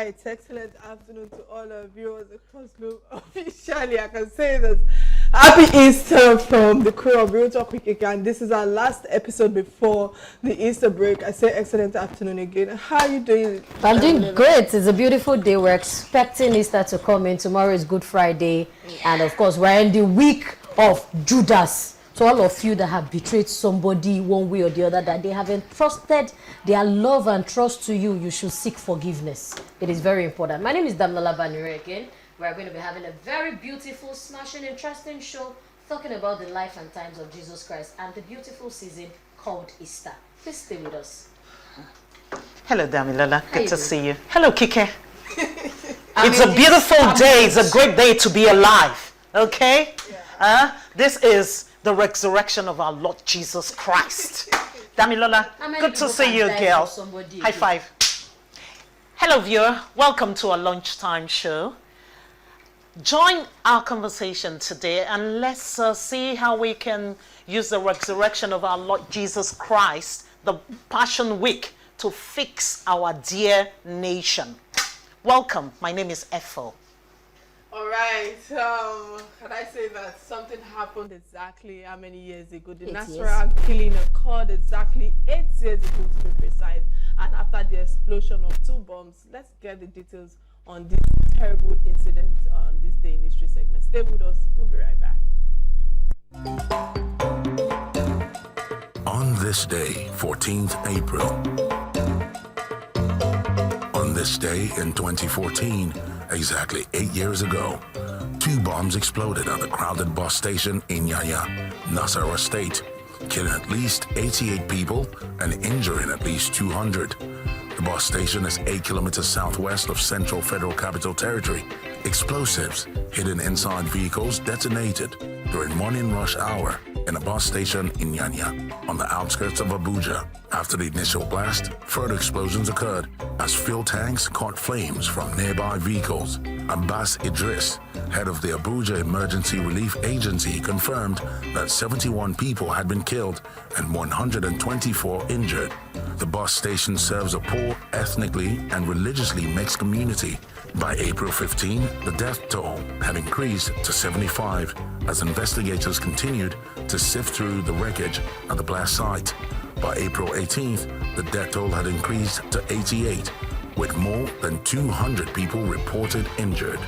right, excellent afternoon to all our viewers across the globe. Officially, I can say this. Happy Easter from the crew of Real Talk Kike, and this is our last episode before the Easter break. I say excellent afternoon again. How are you doing? I'm doing great. It's a beautiful day. We're expecting Easter to come in. Tomorrow is Good Friday, and of course, we're in the week of Judas. To all of you that have betrayed somebody one way or the other, that they haven't trusted their love and trust to you, you should seek forgiveness. It is very important. My name is Damnola Banire again. We're going to be having a very beautiful, smashing, interesting show talking about the life and times of Jesus Christ and the beautiful season called Easter. Please stay with us. Hello, Damilola. Good to see you. Hello, Kike. It's a beautiful day. It's a great day to be alive. Okay? Yeah. This is the resurrection of our Lord Jesus Christ. Damilola, good to see you, girl. High five. Hello, viewer. Welcome to our lunchtime show. Join our conversation today and let's see how we can use the resurrection of our Lord Jesus Christ, the Passion Week, to fix our dear nation. Welcome. My name is Ethel. All right. Can I say that something happened exactly how many years ago? The Nasrallah killing occurred exactly 8 years ago, to be precise. And after the explosion of 2 bombs, let's get the details on this terrible incident on this Day in History segment. Stay with us. We'll be right back. On this day, 14th April. On this day in 2014, exactly 8 years ago, 2 bombs exploded at a crowded bus station in Yanya, Nasarawa State, killing at least 88 people and injuring at least 200. The bus station is 8 kilometers southwest of Central Federal Capital Territory. Explosives hidden inside vehicles detonated during morning rush hour in a bus station in Yanya, on the outskirts of Abuja. After the initial blast, further explosions occurred as fuel tanks caught flames from nearby vehicles. Abbas Idris, head of the Abuja Emergency Relief Agency, confirmed that 71 people had been killed and 124 injured. The bus station serves a poor, ethnically and religiously mixed community. By April 15, the death toll had increased to 75 as investigators continued to sift through the wreckage at the blast site. By April 18th, the death toll had increased to 88, with more than 200 people reported injured.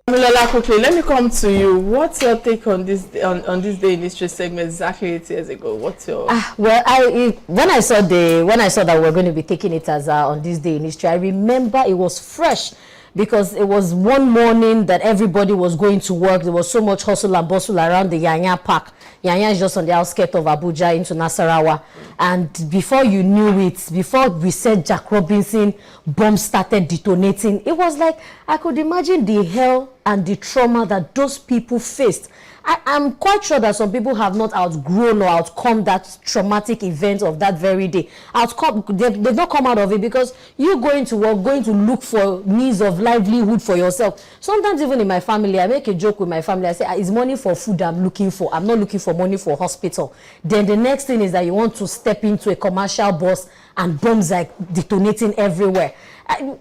Lola, quickly, let me come to you. What's your take on this on this Day in History segment exactly 8 years ago? What's your When I saw that we're going to be taking it as on this Day in History, I remember it was fresh because it was one morning that everybody was going to work. There was so much hustle and bustle around the Yanya Park. Yanya is just on the outskirts of Abuja into Nasarawa. And before you knew it, before we said Jack Robinson, bombs started detonating. It was like, I could imagine the hell and the trauma that those people faced. I'm quite sure that some people have not outgrown or outcome that traumatic event of that very day. They've not come out of it because you're going to work, going to look for means of livelihood for yourself. Sometimes even in my family, I make a joke with my family. I say, it's money for food I'm looking for. I'm not looking for money for hospital. Then the next thing is that you want to step into a commercial bus and bombs like detonating everywhere.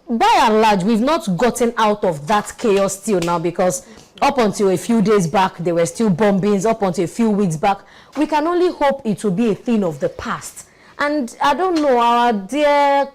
By and large, we've not gotten out of that chaos still now because up until a few days back, there were still bombings. Up until a few weeks back, we can only hope it will be a thing of the past. And I don't know, our dear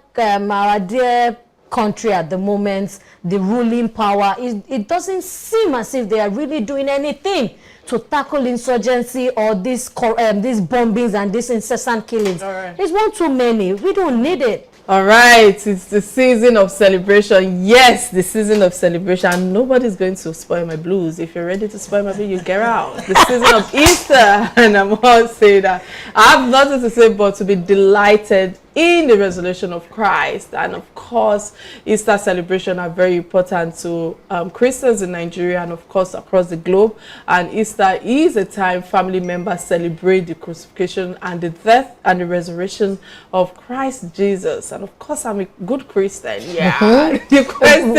country at the moment, the ruling power, it doesn't seem as if they are really doing anything to tackle insurgency or these bombings and these incessant killings. Right. It's one too many. We don't need it. All right, it's the season of celebration. Yes, the season of celebration. Nobody's going to spoil my blues. If you're ready to spoil my blues, you get out. The season of Easter, and I'm all saying that. I have nothing to say but to be delighted in the resurrection of Christ. And of course, Easter celebration are very important to Christians in Nigeria and of course across the globe. And Easter is a time family members celebrate the crucifixion and the death and the resurrection of Christ Jesus. And of course, I'm a good Christian. Yeah. The question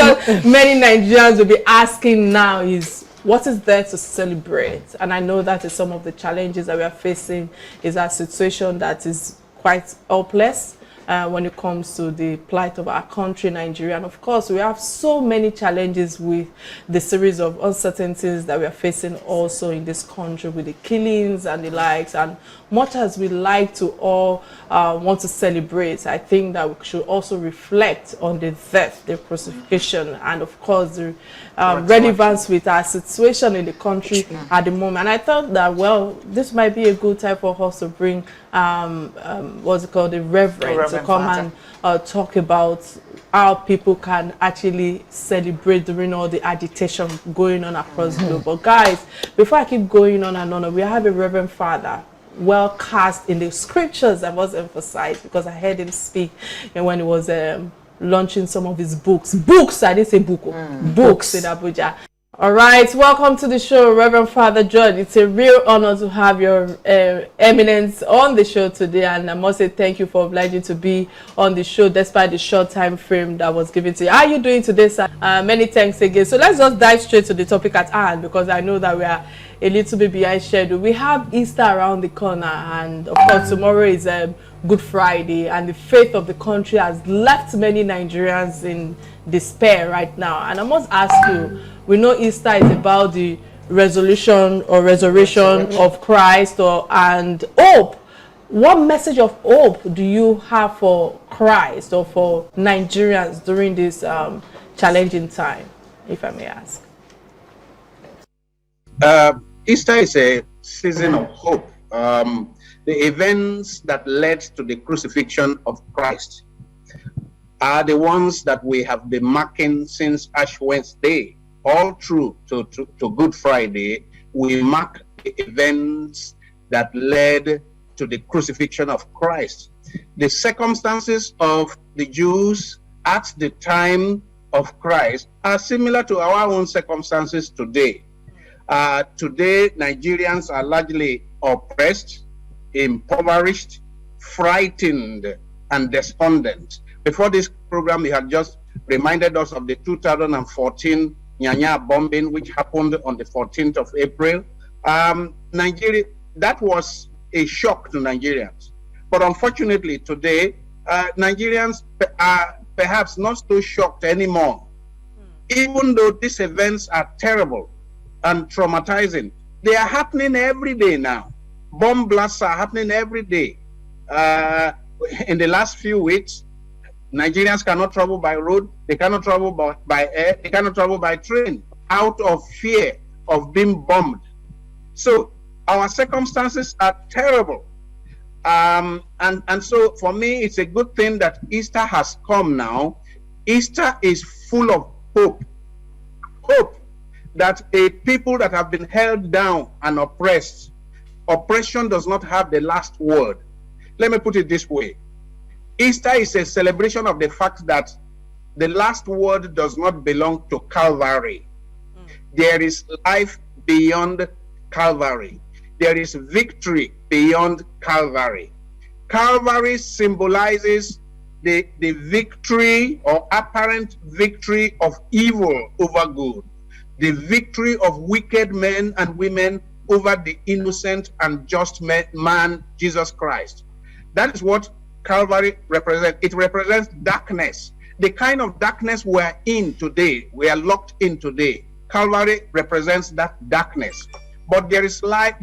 many Nigerians will be asking now is, what is there to celebrate? And I know that is some of the challenges that we are facing, is a situation that is quite hopeless. when it comes to the plight of our country, Nigeria. And of course, we have so many challenges with the series of uncertainties that we are facing also in this country with the killings and the likes. And much as we like to all want to celebrate, I think that we should also reflect on the death, the crucifixion, and of course the relevance with our situation in the country at the moment. And I thought that, well, this might be a good time for us to bring what's it called, the Reverend to come and talk about how people can actually celebrate during all the agitation going on across the globe. But guys, before I keep going on and on, we have a Reverend Father well cast in the scriptures. I must emphasize, because I heard him speak and when he was launching some of his books. I didn't say book. Books in Abuja. All right, welcome to the show, Reverend Father George. It's a real honor to have your eminence on the show today, and I must say thank you for obliging to be on the show despite the short time frame that was given to you. How are you doing today, sir? Many thanks again. So let's just dive straight to the topic at hand, because I know that we are a little bit behind schedule. We have Easter around the corner, and of course tomorrow is Good Friday, and the faith of the country has left many Nigerians in despair right now. And I must ask you, we know Easter is about the resolution or resurrection of Christ and hope. What message of hope do you have for Christ or for Nigerians during this challenging time, if I may ask? Easter is a season of hope. The events that led to the crucifixion of Christ are the ones that we have been marking since Ash Wednesday. All through to Good Friday, we mark the events that led to the crucifixion of Christ. The circumstances of the Jews at the time of Christ are similar to our own circumstances today. Today, Nigerians are largely oppressed, impoverished, frightened, and despondent. Before this program, we had just reminded us of the 2014 Nyanya bombing, which happened on the 14th of April. Nigeria, that was a shock to Nigerians. But unfortunately today, Nigerians are perhaps not so shocked anymore. Even though these events are terrible and traumatizing, they are happening every day now. Bomb blasts are happening every day. In the last few weeks, Nigerians cannot travel by road, they cannot travel by air, they cannot travel by train out of fear of being bombed. So our circumstances are terrible. And so for me, it's a good thing that Easter has come now. Easter is full of hope. Hope that a people that have been held down and oppressed, oppression does not have the last word. Let me put it this way. Easter is a celebration of the fact that the last word does not belong to Calvary. There is life beyond Calvary. There is victory beyond Calvary. Calvary symbolizes the victory or apparent victory of evil over good, the victory of wicked men and women over the innocent and just man, Jesus Christ. That is what Calvary represents. It represents darkness. The kind of darkness we are in today, we are locked in today. Calvary represents that darkness. But there is light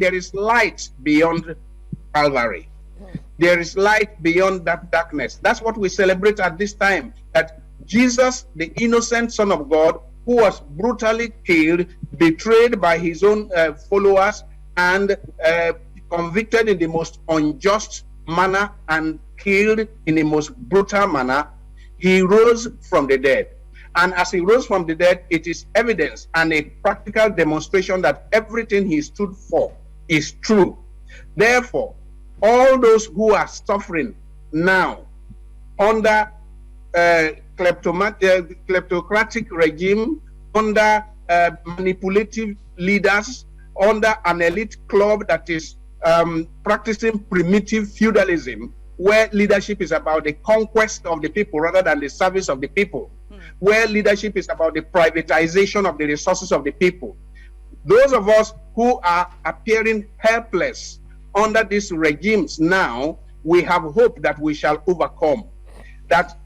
beyond Calvary. There is light beyond that darkness. That's what we celebrate at this time, that Jesus, the innocent Son of God, who was brutally killed, betrayed by his own followers, and convicted in the most unjust manner and killed in the most brutal manner, he rose from the dead. And as he rose from the dead, it is evidence and a practical demonstration that everything he stood for is true. Therefore, all those who are suffering now under kleptocratic regime, under manipulative leaders, under an elite club that is practicing primitive feudalism, where leadership is about the conquest of the people rather than the service of the people, where leadership is about the privatization of the resources of the people. Those of us who are appearing helpless under these regimes now, we have hope that we shall overcome. that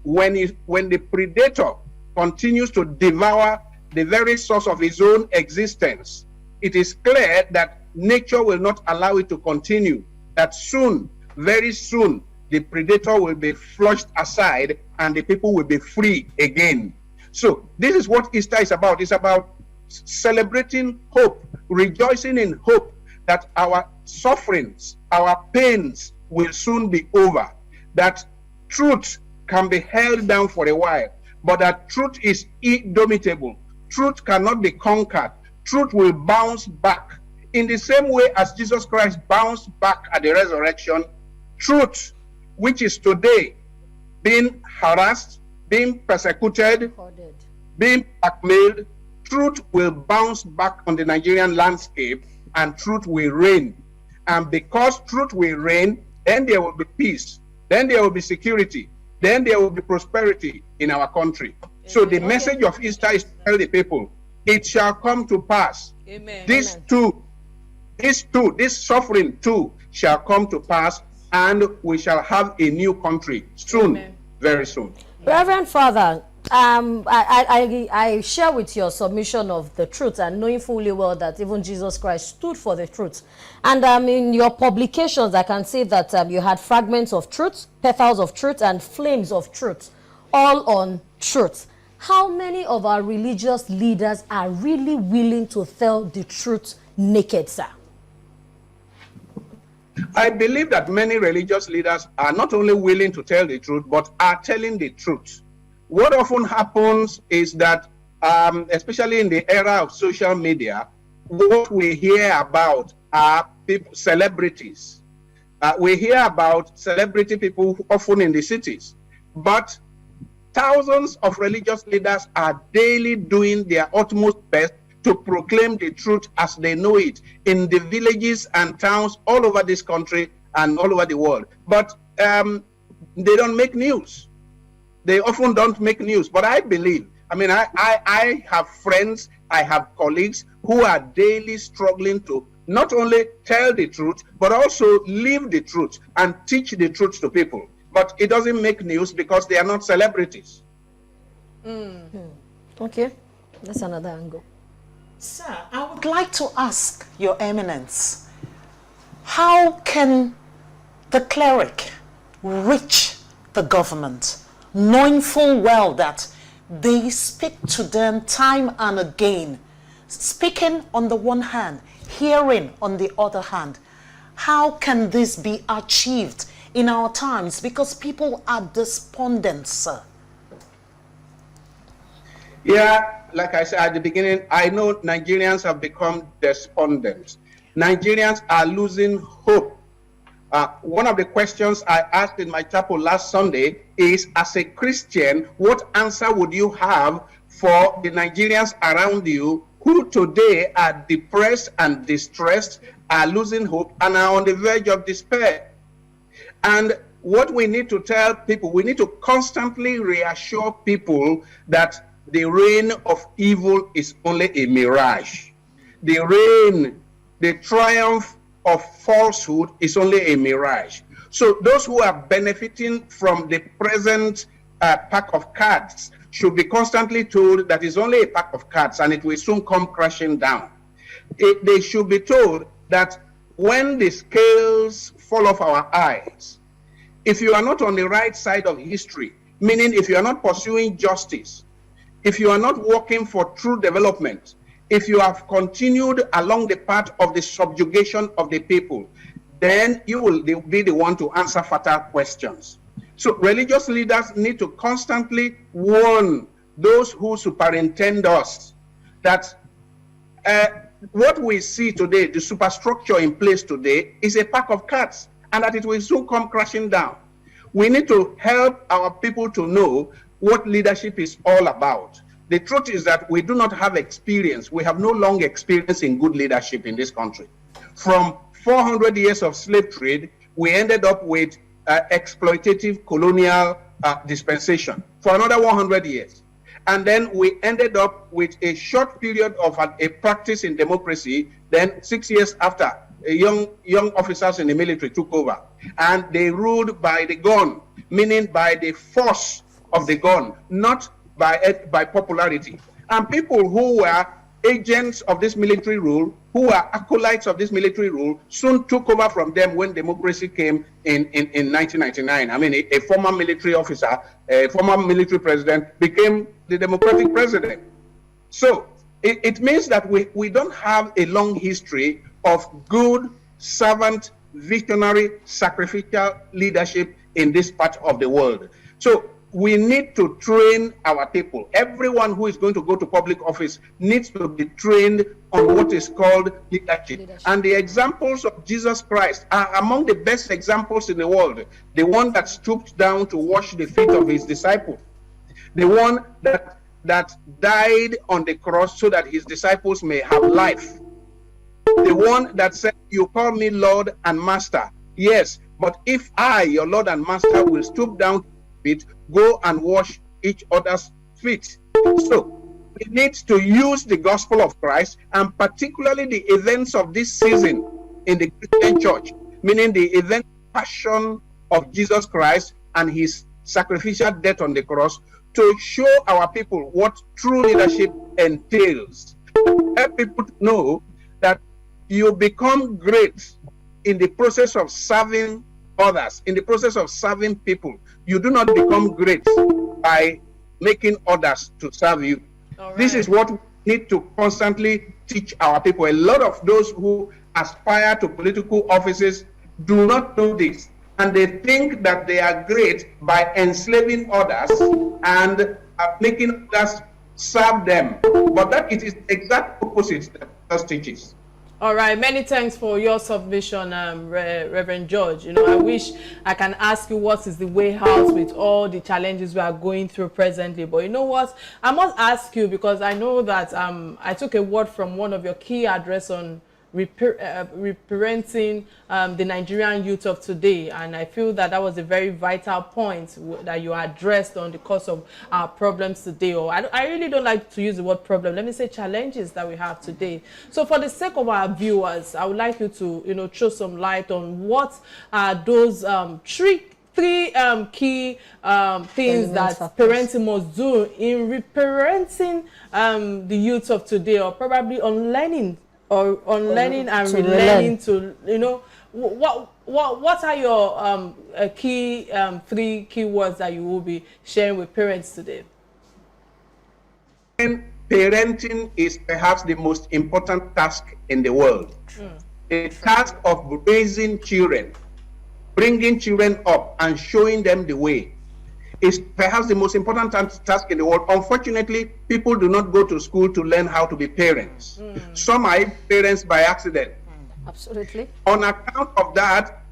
when the predator continues to devour the very source of his own existence, it is clear that nature will not allow it to continue, that soon, very soon, the predator will be flushed aside and the people will be free again. So this is what Easter is about. It's about celebrating hope, rejoicing in hope that our sufferings, our pains will soon be over, that truth can be held down for a while, but that truth is indomitable. Truth cannot be conquered. Truth will bounce back. In the same way as Jesus Christ bounced back at the resurrection, truth, which is today being harassed, being persecuted, being blackmailed, truth will bounce back on the Nigerian landscape and truth will reign. And because truth will reign, then there will be peace, then there will be security, then there will be prosperity in our country. So the message of Easter is to tell the people, it shall come to pass. Amen. This suffering too shall come to pass, and we shall have a new country soon. Amen. Very soon. Reverend Father, I share with your submission of the truth, and knowing fully well that even Jesus Christ stood for the truth. And in your publications, I can see that you had fragments of truth, petals of truth, and flames of truth, all on truth. How many of our religious leaders are really willing to tell the truth naked, sir? I believe that many religious leaders are not only willing to tell the truth, but are telling the truth. What often happens is that, especially in the era of social media, what we hear about are people, celebrities. We hear about celebrity people often in the cities, but thousands of religious leaders are daily doing their utmost best to proclaim the truth as they know it in the villages and towns all over this country and all over the world. But they don't make news. They often don't make news. But I believe, I have friends, I have colleagues who are daily struggling to not only tell the truth, but also live the truth and teach the truth to people. But it doesn't make news because they are not celebrities. Okay, that's another angle. Sir, I would like to ask Your Eminence, how can the cleric reach the government, knowing full well that they speak to them time and again, speaking on the one hand, hearing on the other hand? How can this be achieved in our times? Because people are despondent, sir. Yeah, like I said at the beginning, I know Nigerians have become despondent. Nigerians are losing hope. One of the questions I asked in my chapel last Sunday is, as a Christian, what answer would you have for the Nigerians around you who today are depressed and distressed, are losing hope, and are on the verge of despair? And what we need to tell people, we need to constantly reassure people that the reign of evil is only a mirage. The triumph of falsehood is only a mirage. So those who are benefiting from the present pack of cards should be constantly told that it's only a pack of cards and it will soon come crashing down. They should be told that when the scales fall off our eyes, if you are not on the right side of history, meaning if you are not pursuing justice, if you are not working for true development, if you have continued along the path of the subjugation of the people, then you will be the one to answer fatal questions. So religious leaders need to constantly warn those who superintend us that what we see today, the superstructure in place today, is a pack of cards, and that it will soon come crashing down. We need to help our people to know what leadership is all about. The truth is that we do not have experience. We have no long experience in good leadership in this country. From 400 years of slave trade, we ended up with exploitative colonial dispensation for another 100 years. And then we ended up with a short period of a practice in democracy. Then 6 years after, young officers in the military took over, and they ruled by the gun, meaning by the force of the gun, not by popularity. And people who were agents of this military rule, who were acolytes of this military rule, soon took over from them when democracy came in 1999. I mean, a former military officer, a former military president became the democratic president. So it means that we don't have a long history of good, servant, visionary, sacrificial leadership in this part of the world. So we need to train our people. Everyone who is going to go to public office needs to be trained on what is called leadership. And the examples of Jesus Christ are among the best examples in the world. The one that stooped down to wash the feet of his disciples. The one that died on the cross so that his disciples may have life. The one that said, "You call me Lord and Master. Yes, but if I, your Lord and Master, will stoop down to feet, go and wash each other's feet." So we need to use the gospel of Christ, and particularly the events of this season in the Christian church, meaning the event passion of Jesus Christ and his sacrificial death on the cross, to show our people what true leadership entails. Help people to know that you become great in the process of serving others, in the process of serving people. You do not become great by making others to serve you. Right. This is what we need to constantly teach our people. A lot of those who aspire to political offices do not do this, and they think that they are great by enslaving others and making others serve them. But that it is the exact opposite that Jesus teaches. All right, many thanks for your submission, Reverend George. You know, I wish I can ask you what is the way out with all the challenges we are going through presently. But you know what? I must ask you, because I know that I took a word from one of your key address on reparenting the Nigerian youth of today, and I feel that that was a very vital point that you addressed on the course of our problems today. Or I really don't like to use the word problem. Let me say challenges that we have today. So for the sake of our viewers, I would like you to, you know, throw some light on what are those three key things that parenting must do in reparenting the youth of today, or probably on learning and relearning to, you know, what are your key three key words that you will be sharing with parents today? Parenting is perhaps the most important task in the world. The task of raising children, bringing children up and showing them the way is perhaps the most important task in the world. Unfortunately, people do not go to school to learn how to be parents. Some are parents by accident. Absolutely. On account of that,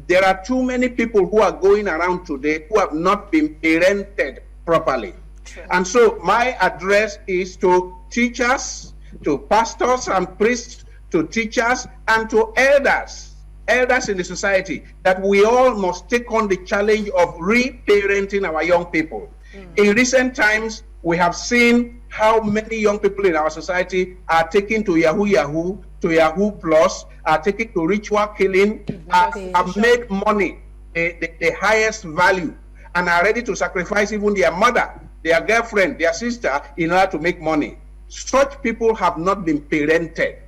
there are too many people who are going around today who have not been parented properly. True. And so my address is to teachers, to pastors and priests, to teachers and to elders in the society, that we all must take on the challenge of reparenting our young people. In recent times, we have seen how many young people in our society are taken to Yahoo, to Yahoo Plus, are taken to ritual killing, have made money the highest value, and are ready to sacrifice even their mother, their girlfriend, their sister in order to make money. Such people have not been parented.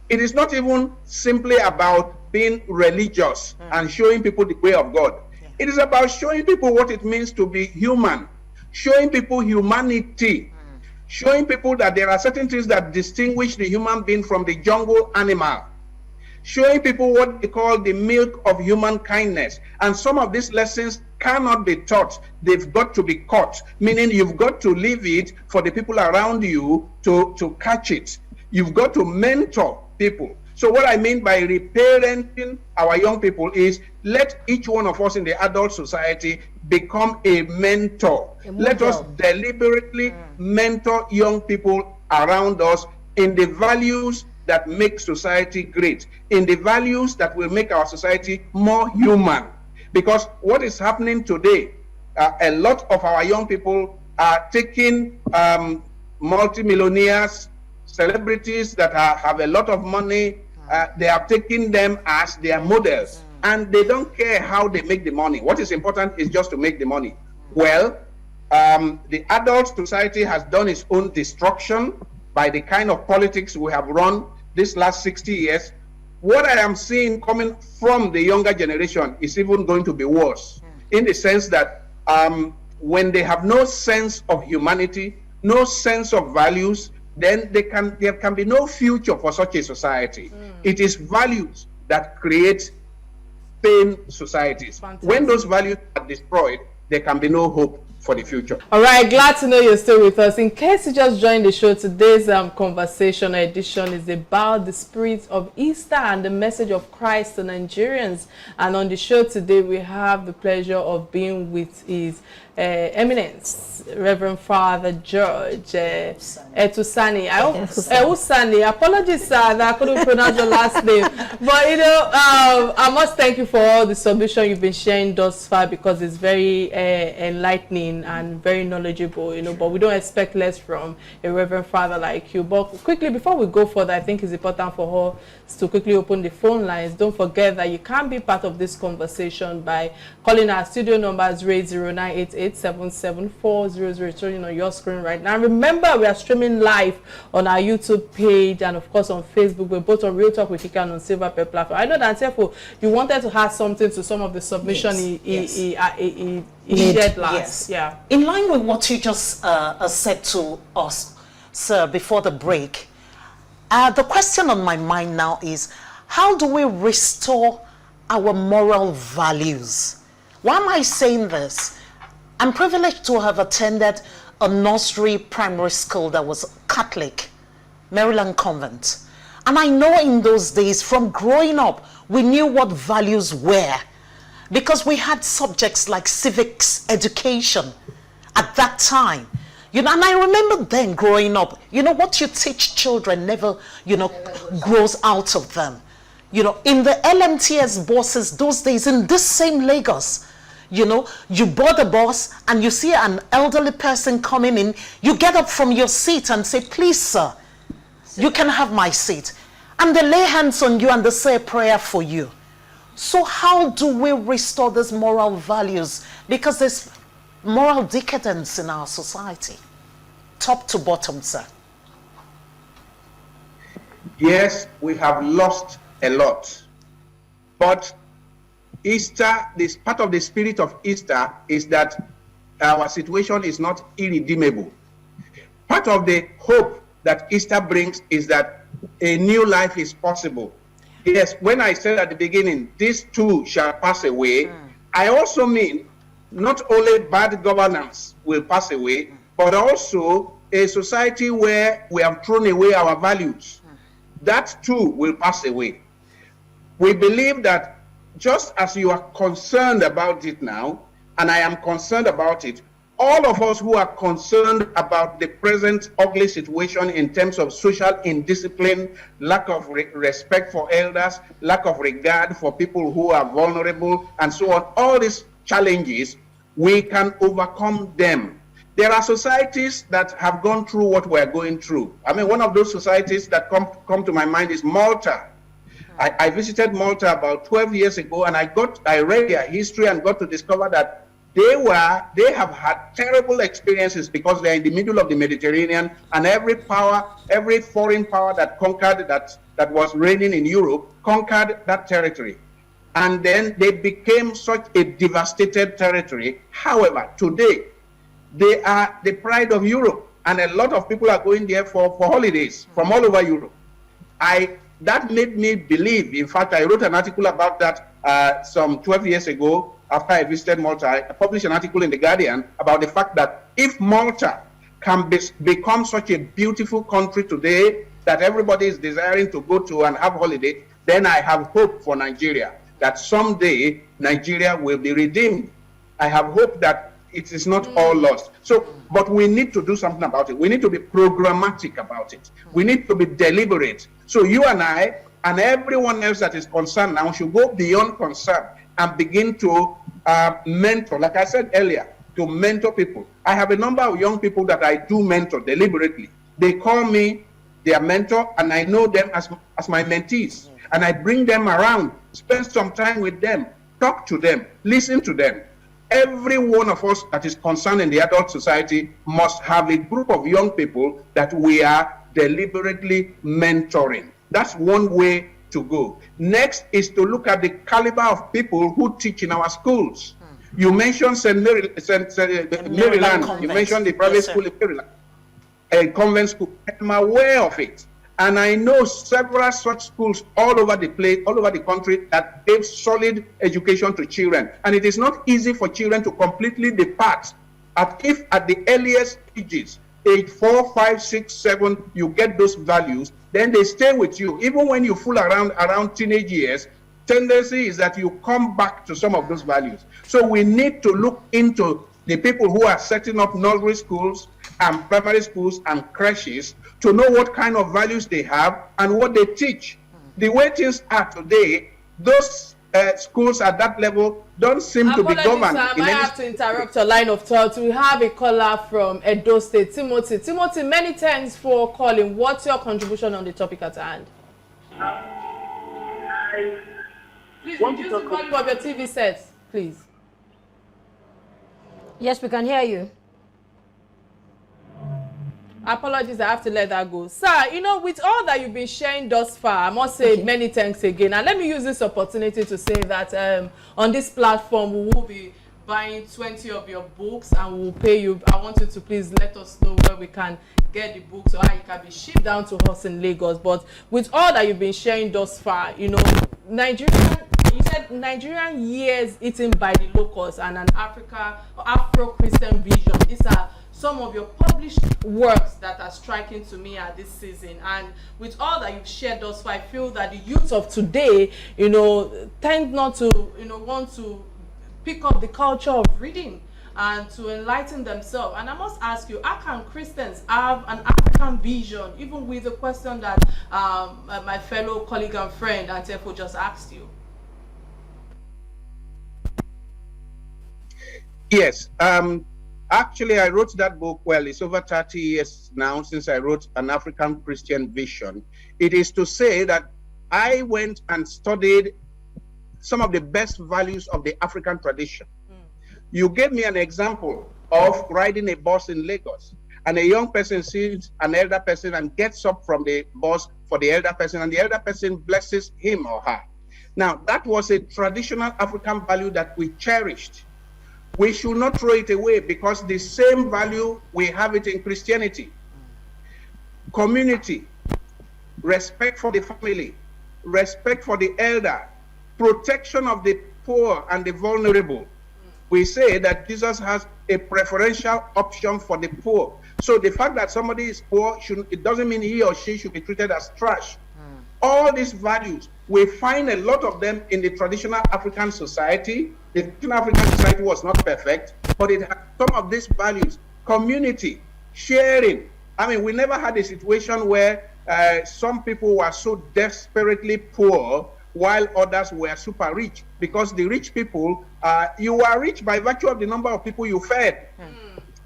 It is not even simply about being religious and showing people the way of God. It is about showing people what it means to be human, showing people humanity, showing people that there are certain things that distinguish the human being from the jungle animal, showing people what they call the milk of human kindness. And some of these lessons cannot be taught. They've got to be caught, meaning you've got to leave it for the people around you to catch it. You've got to mentor people. So what I mean by reparenting our young people is, let each one of us in the adult society become a mentor. Let us deliberately mentor young people around us in the values that make society great, in the values that will make our society more human. Because what is happening today, a lot of our young people are taking multimillionaires, celebrities that have a lot of money, They are taking them as their models, and they don't care how they make the money. What is important is just to make the money. Well, the adult society has done its own destruction by the kind of politics we have run this last 60 years. What I am seeing coming from the younger generation is even going to be worse, in the sense that when they have no sense of humanity, no sense of values, then there can be no future for such a society. It is values that create sane societies. Fantastic. When those values are destroyed, there can be no hope for the future. All right, glad to know you're still with us. In case you just joined the show, today's conversation edition is about the spirit of Easter and the message of Christ to Nigerians. And on the show today, we have the pleasure of being with His Eminence, Reverend Father George Etusani. Etusani. Apologies, sir, that I couldn't pronounce your last name. But you know, I must thank you for all the submission you've been sharing thus far, because it's very enlightening and very knowledgeable. You know, but we don't expect less from a Reverend Father like you. But quickly, before we go further, I think it's important for us to quickly open the phone lines. Don't forget that you can be part of this conversation by calling our studio numbers 0988-774-00, showing on your screen right now. Remember, we are streaming live on our YouTube page and of course on Facebook. We're both on Real Talk with Kike and on Silver Pep platform. I know that therefore you wanted to add something to some of the submission he shared last. Yes. Yeah. In line with what you just said to us, sir, before the break, the question on my mind now is, how do we restore our moral values? Why am I saying this? I'm privileged to have attended a nursery primary school that was Catholic, Maryland Convent. And I know in those days, from growing up, we knew what values were, because we had subjects like civics education at that time. You know, and I remember then growing up, you know, what you teach children never, you know, grows out of them. You know, in the LMTS buses those days, in this same Lagos, you know, you board a bus and you see an elderly person coming in, you get up from your seat and say, please, sir, you can have my seat. And they lay hands on you and they say a prayer for you. So how do we restore these moral values? Because there's moral decadence in our society, top to bottom, sir. Yes, we have lost a lot. But Easter, this part of the spirit of Easter is that our situation is not irredeemable. Part of the hope that Easter brings is that a new life is possible. Yes, when I said at the beginning, these too shall pass away, I also mean not only bad governance will pass away, but also a society where we have thrown away our values. That too will pass away. We believe that just as you are concerned about it now, and I am concerned about it, all of us who are concerned about the present ugly situation in terms of social indiscipline, lack of respect for elders, lack of regard for people who are vulnerable, and so on, all these challenges, we can overcome them. There are societies that have gone through what we're going through. I mean, one of those societies that come to my mind is Malta. I visited Malta about 12 years ago, and I read their history and got to discover that they have had terrible experiences because they're in the middle of the Mediterranean, and every foreign power that conquered that was reigning in Europe conquered that territory. And then they became such a devastated territory. However, today, they are the pride of Europe, and a lot of people are going there for holidays from all over Europe. That made me believe, in fact, I wrote an article about that some 12 years ago after I visited Malta. I published an article in The Guardian about the fact that if Malta can become such a beautiful country today that everybody is desiring to go to and have holiday, then I have hope for Nigeria, that someday Nigeria will be redeemed. I have hope that it is not all lost. So, but we need to do something about it. We need to be programmatic about it. We need to be deliberate. So you and I and everyone else that is concerned now should go beyond concern and begin to mentor, like I said earlier, to mentor people. I have a number of young people that I do mentor deliberately. They call me their mentor, and I know them as my mentees. And I bring them around, spend some time with them, talk to them, listen to them. Every one of us that is concerned in the adult society must have a group of young people that we are deliberately mentoring. That's one way to go. Next is to look at the caliber of people who teach in our schools. You mentioned Maryland. You mentioned the private school in Maryland, a convent school. I'm aware of it. And I know several such schools all over the place, all over the country, that give solid education to children. And it is not easy for children to completely depart. If at the earliest ages, age 4, 5, 6, 7, you get those values, then they stay with you. Even when you fool around teenage years, tendency is that you come back to some of those values. So we need to look into the people who are setting up nursery schools and primary schools and creches to know what kind of values they have and what they teach. The way things are today, those schools at that level don't seem to be governed. I have to interrupt your line of thought. We have a caller from Edo State, Timothy. Timothy, many thanks for calling. What's your contribution on the topic at hand? Please reduce the volume of your TV sets, please. Yes, we can hear you. Apologies, I have to let that go. Sir, you know, with all that you've been sharing thus far, I must say many thanks again. And let me use this opportunity to say that on this platform, we will be buying 20 of your books and we'll pay you. I want you to please let us know where we can get the books or how it can be shipped down to us in Lagos. But with all that you've been sharing thus far, you know, Nigerian years eaten by the locals and an Afro-Christian vision. These are some of your published works that are striking to me at this season. And with all that you've shared thus far, I feel that the youth of today, you know, tend not to, you know, want to pick up the culture of reading and to enlighten themselves. And I must ask you, how can Christians have an African vision, even with the question that my fellow colleague and friend Antefo just asked you? Yes. Actually, I wrote that book, well, it's over 30 years now since I wrote An African Christian Vision. It is to say that I went and studied some of the best values of the African tradition. You gave me an example of riding a bus in Lagos, and a young person sees an elder person and gets up from the bus for the elder person, and the elder person blesses him or her. Now, that was a traditional African value that we cherished. We should not throw it away, because the same value, we have it in Christianity. Community, respect for the family, respect for the elder, protection of the poor and the vulnerable. We say that Jesus has a preferential option for the poor. So the fact that somebody is poor, it doesn't mean he or she should be treated as trash. All these values, we find a lot of them in the traditional African society. The traditional African society was not perfect, but it had some of these values: community, sharing. I mean, we never had a situation where some people were so desperately poor while others were super rich, because the rich people, you were rich by virtue of the number of people you fed.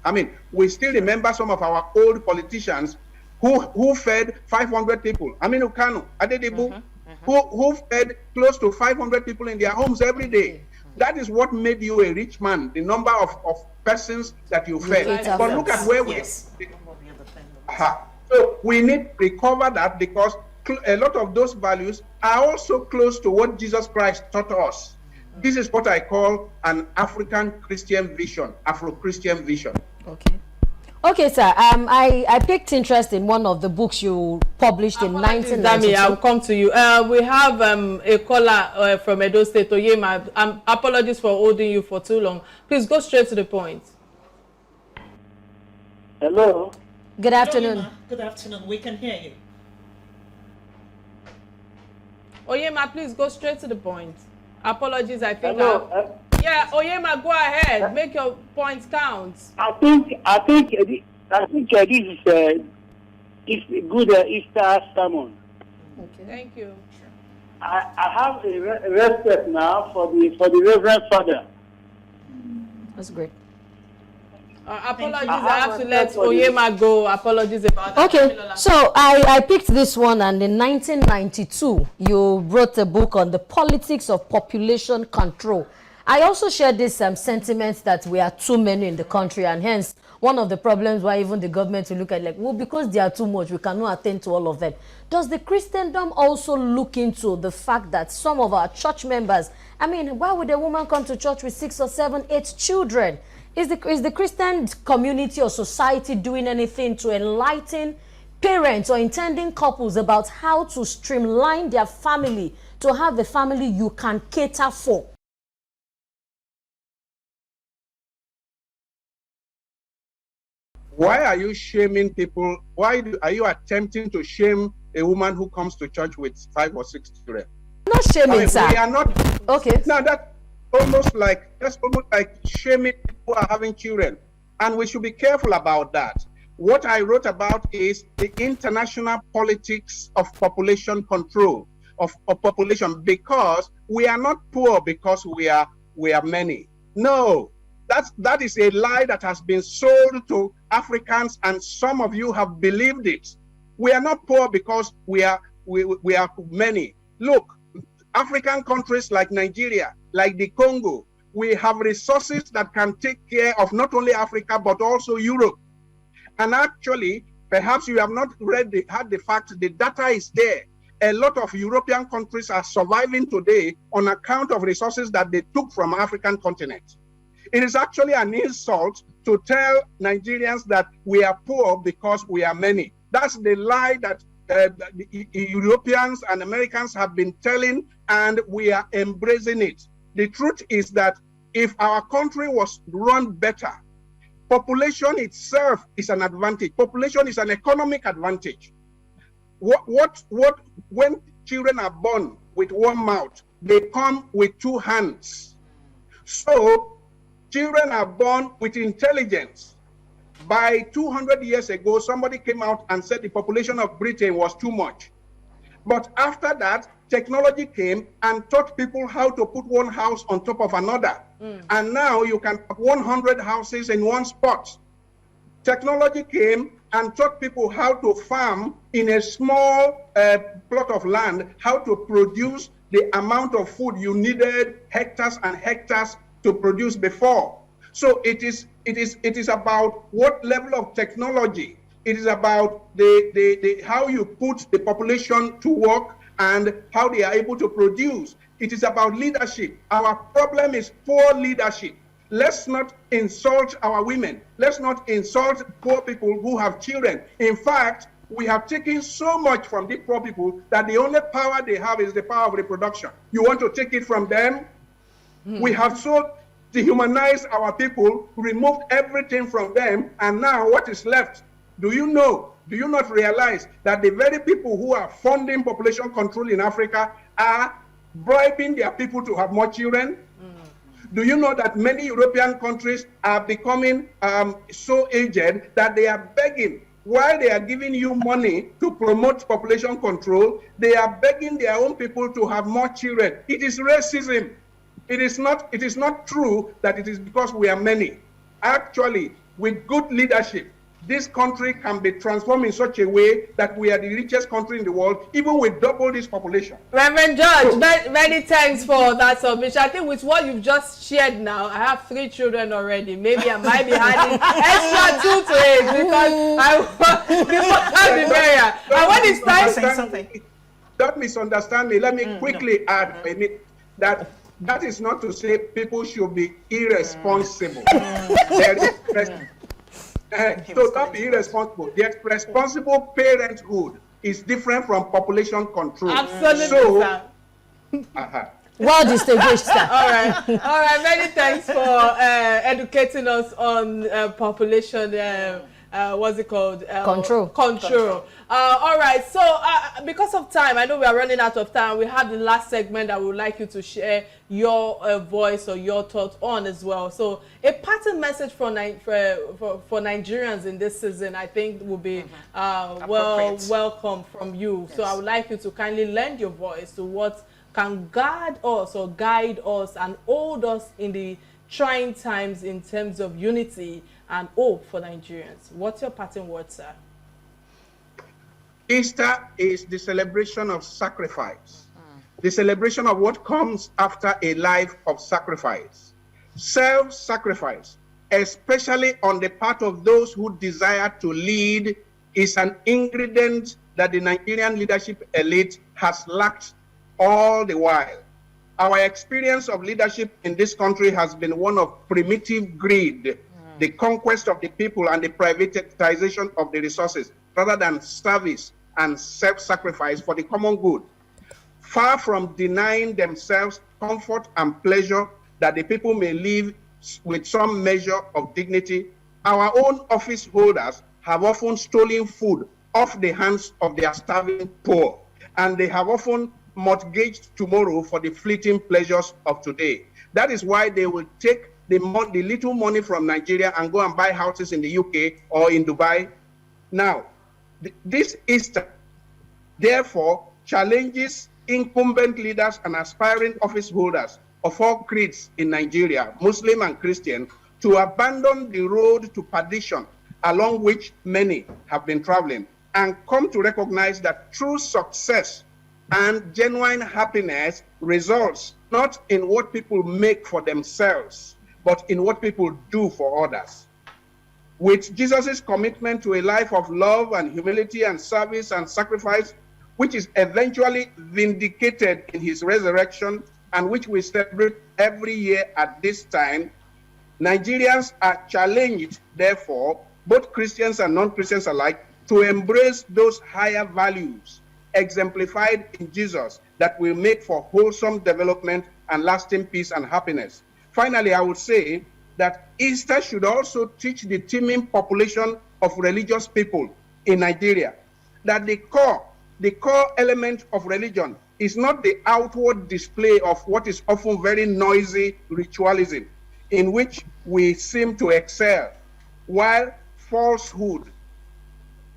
I mean, we still remember some of our old politicians who fed 500 people. Aminu Kanu, Adedibu, who fed close to 500 people in their homes every day. That is what made you a rich man, the number of persons that you fed. But look at where we are. So we need to recover that, because a lot of those values are also close to what Jesus Christ taught us. This is what I call an African Christian vision, Afro-Christian vision. Okay, sir. I picked interest in one of the books you published in 1992. I'll come to you. We have a caller from Edo State, Oyema. Apologies for holding you for too long. Please go straight to the point. Hello. Good afternoon. Hello, good afternoon. We can hear you. Oyema, please go straight to the point. Apologies, I think. Hello. Yeah, Oyema, go ahead. Make your points count. I think this is a good Easter sermon. Okay. Thank you. I have a respect now for the Reverend Father. That's great. Apologies, I have to let Oyema go. Apologies about that. Okay, so I picked this one, and in 1992, you wrote a book on the politics of population control. I also share this sentiment that we are too many in the country, and hence one of the problems why even the government will look at like, well, because they are too much, we cannot attend to all of them. Does the Christendom also look into the fact that some of our church members, I mean, why would a woman come to church with 6 or 7, 8 children? Is the Christian community or society doing anything to enlighten parents or intending couples about how to streamline their family to have a family you can cater for? Why are you shaming people? Are you attempting to shame a woman who comes to church with 5 or 6 children? Not shaming, sir. We are not. Okay. Now that's almost like shaming people who are having children, and we should be careful about that. What I wrote about is the international politics of population control of population, because we are not poor because we are many. No, that is a lie that has been sold to Africans, and some of you have believed it. We are not poor because we are many. Look, African countries like Nigeria, like the Congo, we have resources that can take care of not only Africa but also Europe. And actually, perhaps you have not had the fact, the data is there. A lot of European countries are surviving today on account of resources that they took from African continent. It is actually an insult to tell Nigerians that we are poor because we are many. That's the lie that the Europeans and Americans have been telling, and we are embracing it. The truth is that if our country was run better, population itself is an advantage. Population is an economic advantage. When children are born with one mouth, they come with 2 hands. So children are born with intelligence. By 200 years ago, somebody came out and said the population of Britain was too much. But after that, technology came and taught people how to put one house on top of another. And now you can have 100 houses in one spot. Technology came and taught people how to farm in a small plot of land, how to produce the amount of food you needed hectares and hectares to produce before. So it is about what level of technology. It is about how you put the population to work and how they are able to produce. It is about leadership. Our problem is poor leadership. Let's not insult our women. Let's not insult poor people who have children. In fact, we have taken so much from the poor people that the only power they have is the power of reproduction. You want to take it from them? We have so dehumanized our people, removed everything from them, and now what is left? Do you know? Do you not realize that the very people who are funding population control in Africa are bribing their people to have more children? Do you know that many European countries are becoming so aged that they are begging, while they are giving you money to promote population control, they are begging their own people to have more children? It is racism. It is not true that it is because we are many. Actually, with good leadership, this country can be transformed in such a way that we are the richest country in the world, even with double this population. Reverend George, many thanks for that submission. I think with what you've just shared now, I have 3 children already. Maybe I might be adding extra 2 to it because I want the barrier. And when it's time, don't misunderstand me. Let me quickly add that is not to say people should be irresponsible. So don't be irresponsible. The responsible parenthood is different from population control. Absolutely. So, Well distinguished, sir. All right. Many thanks for educating us on population. What's it called? Control. All right. So because of time, I know we are running out of time. We have the last segment that we would like you to share your voice or your thoughts on as well. So a parting message for Nigerians in this season, I think, will be welcome from you. Yes. So I would like you to kindly lend your voice to what can guard us or guide us and hold us in the trying times in terms of unity and hope for Nigerians. What's your parting word, sir? Easter is the celebration of sacrifice, the celebration of what comes after a life of sacrifice. Self-sacrifice, especially on the part of those who desire to lead, is an ingredient that the Nigerian leadership elite has lacked all the while. Our experience of leadership in this country has been one of primitive greed, the conquest of the people and the privatization of the resources, rather than service and self-sacrifice for the common good. Far from denying themselves comfort and pleasure that the people may live with some measure of dignity, our own office holders have often stolen food off the hands of their starving poor, and they have often mortgaged tomorrow for the fleeting pleasures of today. That is why they will take the little money from Nigeria and go and buy houses in the UK or in Dubai. Now, this Easter, therefore, challenges incumbent leaders and aspiring office holders of all creeds in Nigeria, Muslim and Christian, to abandon the road to perdition along which many have been traveling, and come to recognize that true success and genuine happiness results not in what people make for themselves, but in what people do for others. With Jesus' commitment to a life of love and humility and service and sacrifice, which is eventually vindicated in his resurrection and which we celebrate every year at this time, Nigerians are challenged, therefore, both Christians and non-Christians alike, to embrace those higher values exemplified in Jesus that will make for wholesome development and lasting peace and happiness. Finally, I would say that Easter should also teach the teeming population of religious people in Nigeria that the core element of religion is not the outward display of what is often very noisy ritualism, in which we seem to excel, while falsehood,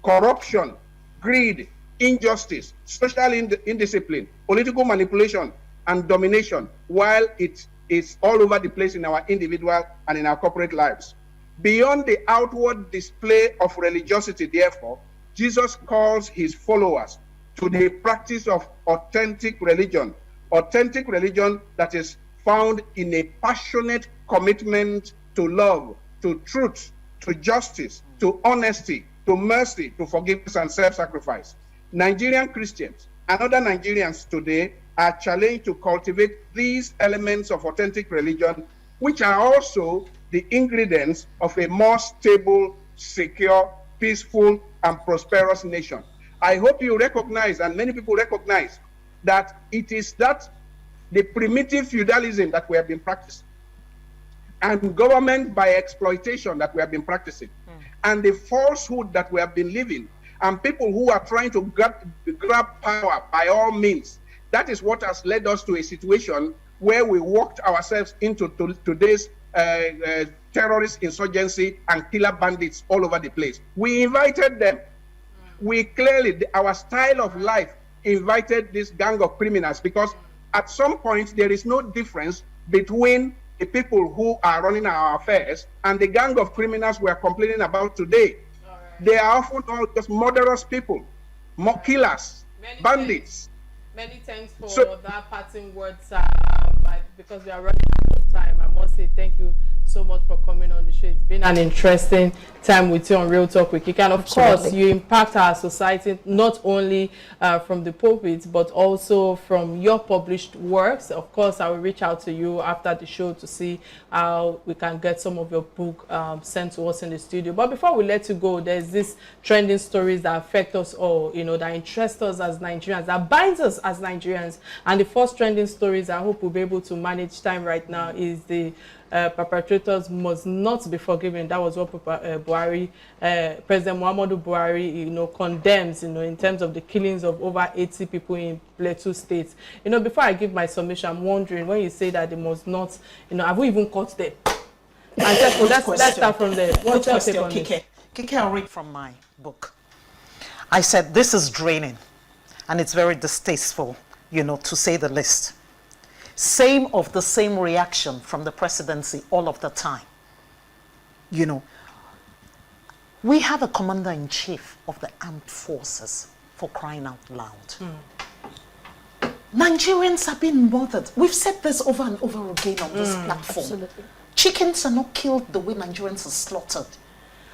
corruption, greed, injustice, social indiscipline, political manipulation, and domination, while it is all over the place in our individual and in our corporate lives. Beyond the outward display of religiosity, therefore, Jesus calls his followers to the practice of authentic religion that is found in a passionate commitment to love, to truth, to justice, to honesty, to mercy, to forgiveness and self-sacrifice. Nigerian Christians and other Nigerians today are challenged to cultivate these elements of authentic religion, which are also the ingredients of a more stable, secure, peaceful, and prosperous nation. I hope you recognize, and many people recognize, that it is that the primitive feudalism that we have been practicing, and government by exploitation that we have been practicing, and the falsehood that we have been living, and people who are trying to grab power by all means. That is what has led us to a situation where we walked ourselves into today's terrorist insurgency and killer bandits all over the place. We invited them. We clearly, our style of life invited this gang of criminals, because at some point there is no difference between the people who are running our affairs and the gang of criminals we are complaining about today. They are often all just murderous people, killers, bandits. Many thanks for that parting words, because we are running out of time. I must say thank you so much for coming on the show. It's been an interesting time with you on Real Talk with Kike. And of course, you impact our society not only from the pulpit, but also from your published works. Of course, I will reach out to you after the show to see how we can get some of your book sent to us in the studio. But before we let you go, there's this trending stories that affect us all, you know, that interest us as Nigerians, that binds us as Nigerians. And the first trending stories I hope we'll be able to manage time right now is the perpetrators must not be forgiven. That was what Buhari, President Muhammadu Buhari, you know, condemns, you know, in terms of the killings of over 80 people in Plateau State. You know, before I give my submission, I'm wondering, when you say that they must not, you know, have we even caught them? And let's start from there. What's your question, Kike? Kike, I'll read from my book. I said, this is draining, and it's very distasteful, you know, to say the least. Same reaction from the presidency all of the time. You know, We have a commander-in-chief of the armed forces, for crying out loud. Nigerians are being murdered. We've said this over and over again on this platform. Absolutely. Chickens are not killed the way Nigerians are slaughtered.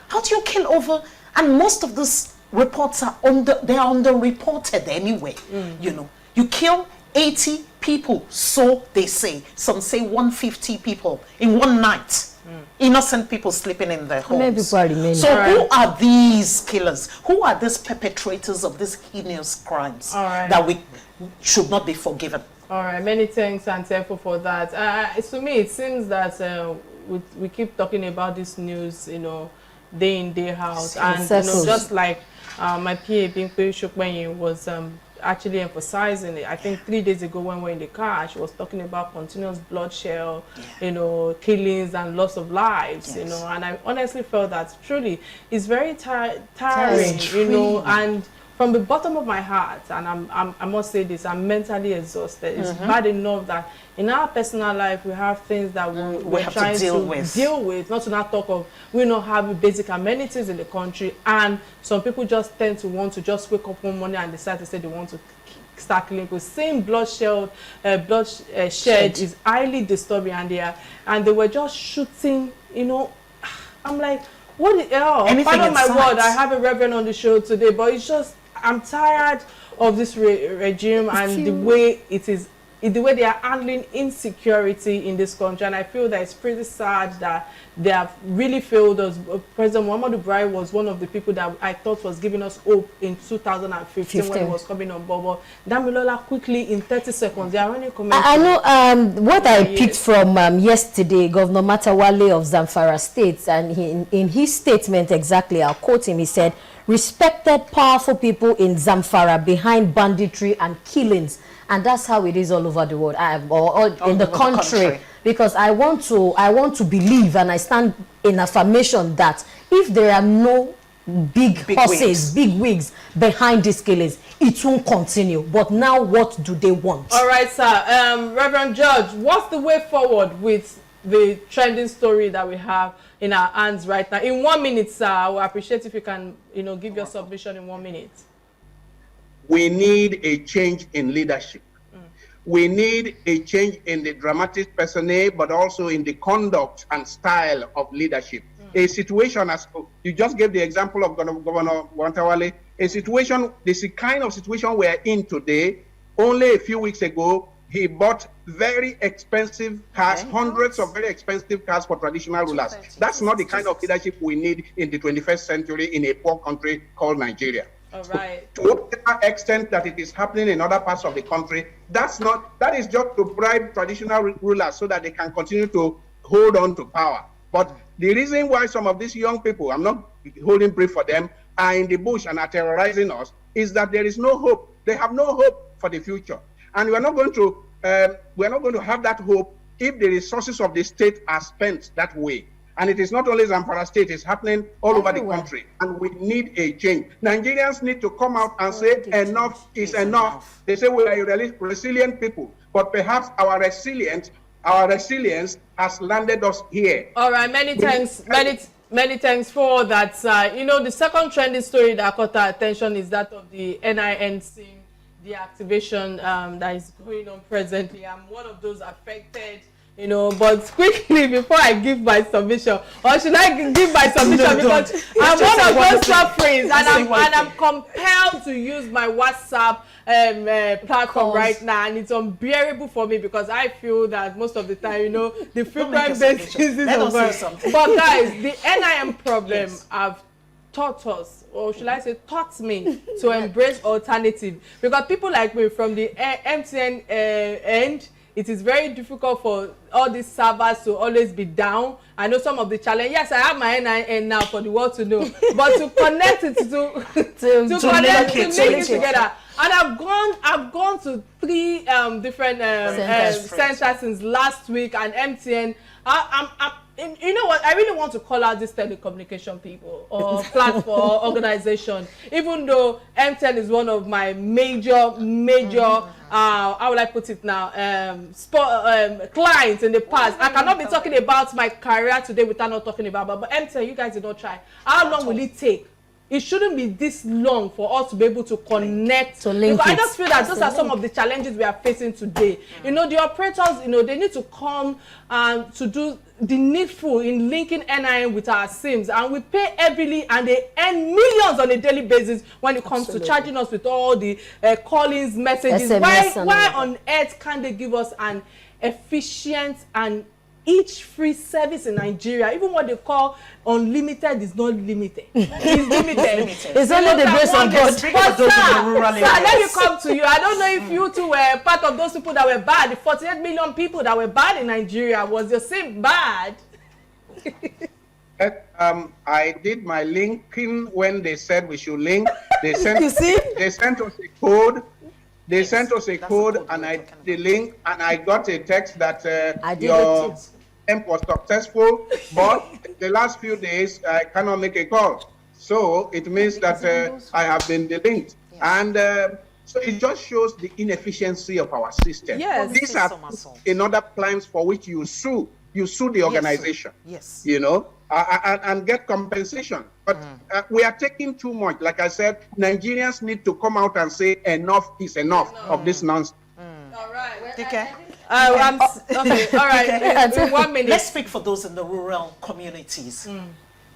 How do you kill over? And most of these reports are underreported anyway. You know, you kill 80 people, so they say. Some say 150 people in one night. Innocent people sleeping in their homes. Many people are remaining. So who are these killers? Who are these perpetrators of these heinous crimes that we should not be forgiven? All right, many thanks and thankful for that. To me, it seems that we keep talking about this news, you know, day in, day out. And, you know, just like my PA, Bimpe Shokwenyi, was actually emphasizing it. I think 3 days ago when we were in the car, she was talking about continuous bloodshed, you know, killings and loss of lives, you know, and I honestly felt that truly it's very tiring, you know, and from the bottom of my heart, and I must say this, I'm mentally exhausted. It's bad enough that in our personal life we have things that we're have trying to deal with, not to not talk of we not have basic amenities in the country, and some people just tend to want to just wake up one morning and decide to say they want to start killing people. Same bloodshed is highly disturbing, and they were just shooting, you know. I'm like, what the hell? Pardon my word, I have a reverend on the show today, but it's just, I'm tired of this regime and the way it is, the way they are handling insecurity in this country. And I feel that it's pretty sad that they have really failed us. President Muhammadu Buhari was one of the people that I thought was giving us hope in 2015 when he was coming on board. But Damilola, quickly in 30 seconds, they are running comments. I know what I picked from yesterday, Governor Matawale of Zamfara State, and in his statement exactly, I'll quote him, he said, "Respected, powerful people in Zamfara behind banditry and killings." And that's how it is all over the world, or in the country. Because I want to believe, and I stand in affirmation that if there are no big horses, big wigs behind these killings, it won't continue. But now, what do they want? All right, sir. Reverend George, what's the way forward with the trending story that we have in our hands right now? In 1 minute, sir, I would appreciate if you can, you know, give your submission in 1 minute. We need a change in leadership. We need a change in the dramatic personnel, but also in the conduct and style of leadership. A situation, as you just gave the example of Governor Matawale, a situation, this kind of situation we're in today. Only a few weeks ago, he bought very expensive cars, hundreds of very expensive cars for traditional rulers. That's not the kind of leadership we need in the 21st century in a poor country called Nigeria. All right. To whatever extent that it is happening in other parts of the country, that is just to bribe traditional rulers so that they can continue to hold on to power. But the reason why some of these young people, I'm not holding brief for them, are in the bush and are terrorizing us is that there is no hope. They have no hope for the future. And we're not going to have that hope if the resources of the state are spent that way. And it is not only Zamfara State, it's happening all over the country. And we need a change. Nigerians need to come out and say enough is enough. They say we are a resilient people, but perhaps our resilience has landed us here. All right, many thanks for that. You know, the second trending story that caught our attention is that of the NIN-SIM deactivation that is going on presently. I'm one of those affected. You know, but quickly before I give my submission, or should I give my submission because I'm one of those suffering, and I'm compelled to use my WhatsApp platform right now, and it's unbearable for me because I feel that most of the time, you know, the frequent basis is over. But guys, the NIN problem have taught us, or should I say taught me, to embrace alternative, because people like me from the MTN end, it is very difficult for all these servers to always be down. I know some of the challenge. Yes, I have my NIN now for the world to know, but to connect it to link it together. And I've gone to 3 different centers since last week, and MTN. you know what? I really want to call out these telecommunication people or platform or organization. Even though MTN is one of my major, how will I put it now? Clients in the past. I cannot be talking about my career today without not talking about. But MTN, you guys did not try. How long will it take? It shouldn't be this long for us to be able to connect. To link because it. I just feel that those are some of the challenges we are facing today. You know, the operators, you know, they need to come to do the needful in linking NIN with our SIMs, and we pay heavily, and they earn millions on a daily basis when it comes to charging us with all the callings, messages. SMS Why on earth can't they give us an efficient and each free service in Nigeria? Even what they call unlimited is not limited. It's limited. It's only the grace of God. But sir, let me come to you. I don't know if you two were part of those people that were bad. The 48 million people that were bad in Nigeria. Was your SIM bad? I did my linking when they said we should link. They sent, You see? They sent us a code. They sent us a code, and I did the link, and I got a text that your attempt was successful, but the last few days I cannot make a call. So it means that I have been delinked. And so it just shows the inefficiency of our system. Yes. These are another plans for which you sue the organization. Yes. You know, and get compensation. But we are taking too much. Like I said, Nigerians need to come out and say enough is enough of this nonsense. All right. Okay. Okay. All right. In 1 minute. Let's speak for those in the rural communities.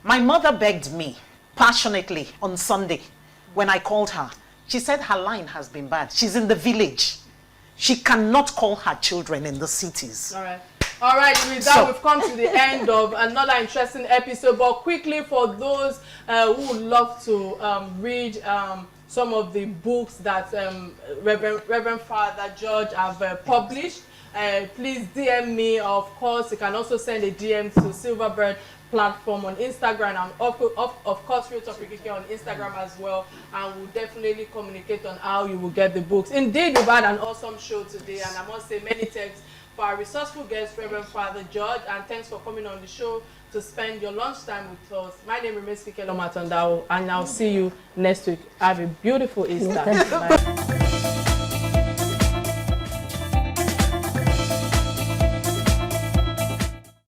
My mother begged me passionately on Sunday when I called her. She said her line has been bad. She's in the village. She cannot call her children in the cities. All right. All right, with that, we've come to the end of another interesting episode. But quickly, for those who would love to read some of the books that Reverend Father George have published, please DM me. Of course, you can also send a DM to Silverbird platform on Instagram, and of course Real Talk with Kike on Instagram as well, and we'll definitely communicate on how you will get the books. Indeed, we've had an awesome show today, and I must say many thanks for our resourceful guest, Reverend Father George, and thanks for coming on the show to spend your lunchtime with us. My name remains Kike Atanda-Owo, and I'll see you next week. Have a beautiful Easter. Bye.